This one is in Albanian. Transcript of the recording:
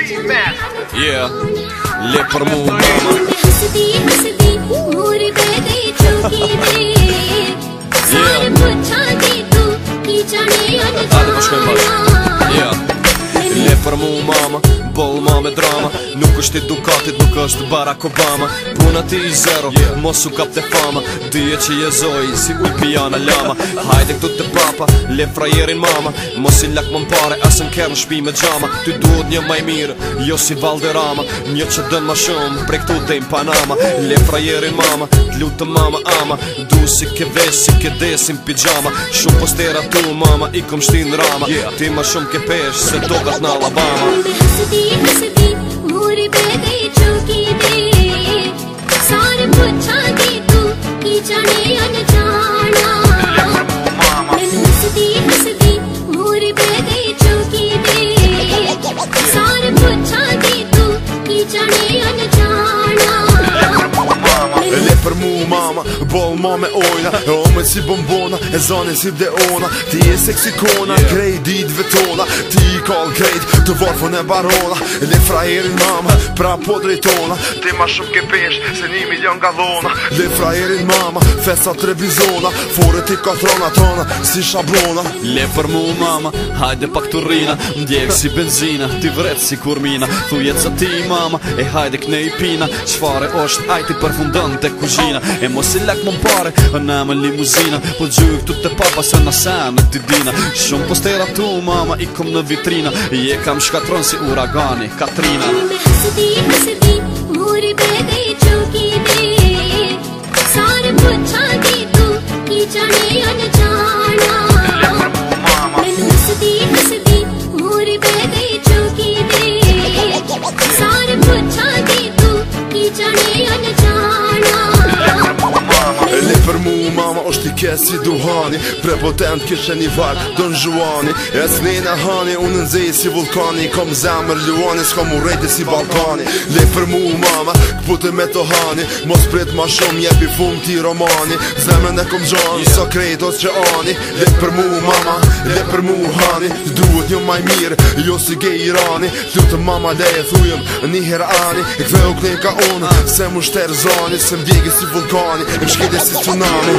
Yeah, le për mu mama. Hajde po shkojmë bashkë. Yeah, le për mu mama, boll ma me drama. Nuk është i Dukatit, nuk është Barack Obama. Puna ti i zero, mos u kap te fama. Dije që jezoj, si uj pijana lama. Hajde këtu te papa, le frajerin mama. Mos i lak më mpare, asën kërë në shpi me gjama. Ty duhet një maj mirë, jo si Valderrama. Një që dën ma shumë, prej këtu te im Panama. Le frajerin mama, t'lutë mama ama. Du si ke vesh, si ke desin pijama. Shumë postera tu mama, i kom shtin rama. Ti ma shumë ke pesh, se tokat në Alabama. मोरे पे गई चौकी दे सारे पूछा दे तू की जाने अनजाना मैंने हंसदी मोरे पे गई चौकी दे सारे पूछा दे तू की जाने अनजाना Le për mu mama, boll ma me ojna. E ome si bombona, e zane si deona. Ti e seksikona, krej ditve tona. Ti i kall krejt, të varfën e barona. Le frajerin mama, pra po drejtona. Ti ma shumë ke pesh, se 1 milion gallona. Le frajerin mama, festa trebizona. Fore ti katrona tona, si shablona. Le për mu mama, hajde pak të rrina. Mdjek si benzina, ti vret si kurmina. Thujet sa ti mama, e hajde kne i pina. Qfare është, ajti përfundon te kuzhina. E mos i lak më mpare, në më limuzina. Po gjyk këtu te papa se në sen ti dina. Shumë postera tu mama, i kom në vitrina. Je kam shkatron si uragani, Katrina. हंसदी मोरे पे गई चौकी दे सारे पूछा दे तू की जाने अनजाना मैंने हंसदी मोरे पे गई चौकी दे सारे पूछा दे तू की जाने अनजाना Le për mu mama është i kes si duhani. Prepotent kishe një val, Don Juani. E s'nejnë e hani, unë nëzej si vulkani. Kom zemër luani, s'kom u rejti si Balkani. Le për mu mama, këpute me të hani. Mos prit ma shumë, jepi fum ti romani. Zemën e kom gjanë, sa krejtos që ani. Le për mu mama, le për mu hani. Duhet një maj mirë, jo si gej Irani. Lutë mama leje thujëm, një herani. E këve u knejka unë, se mu shterë zani. Se m'djegi si vulkani, e m'shkete si tsunami.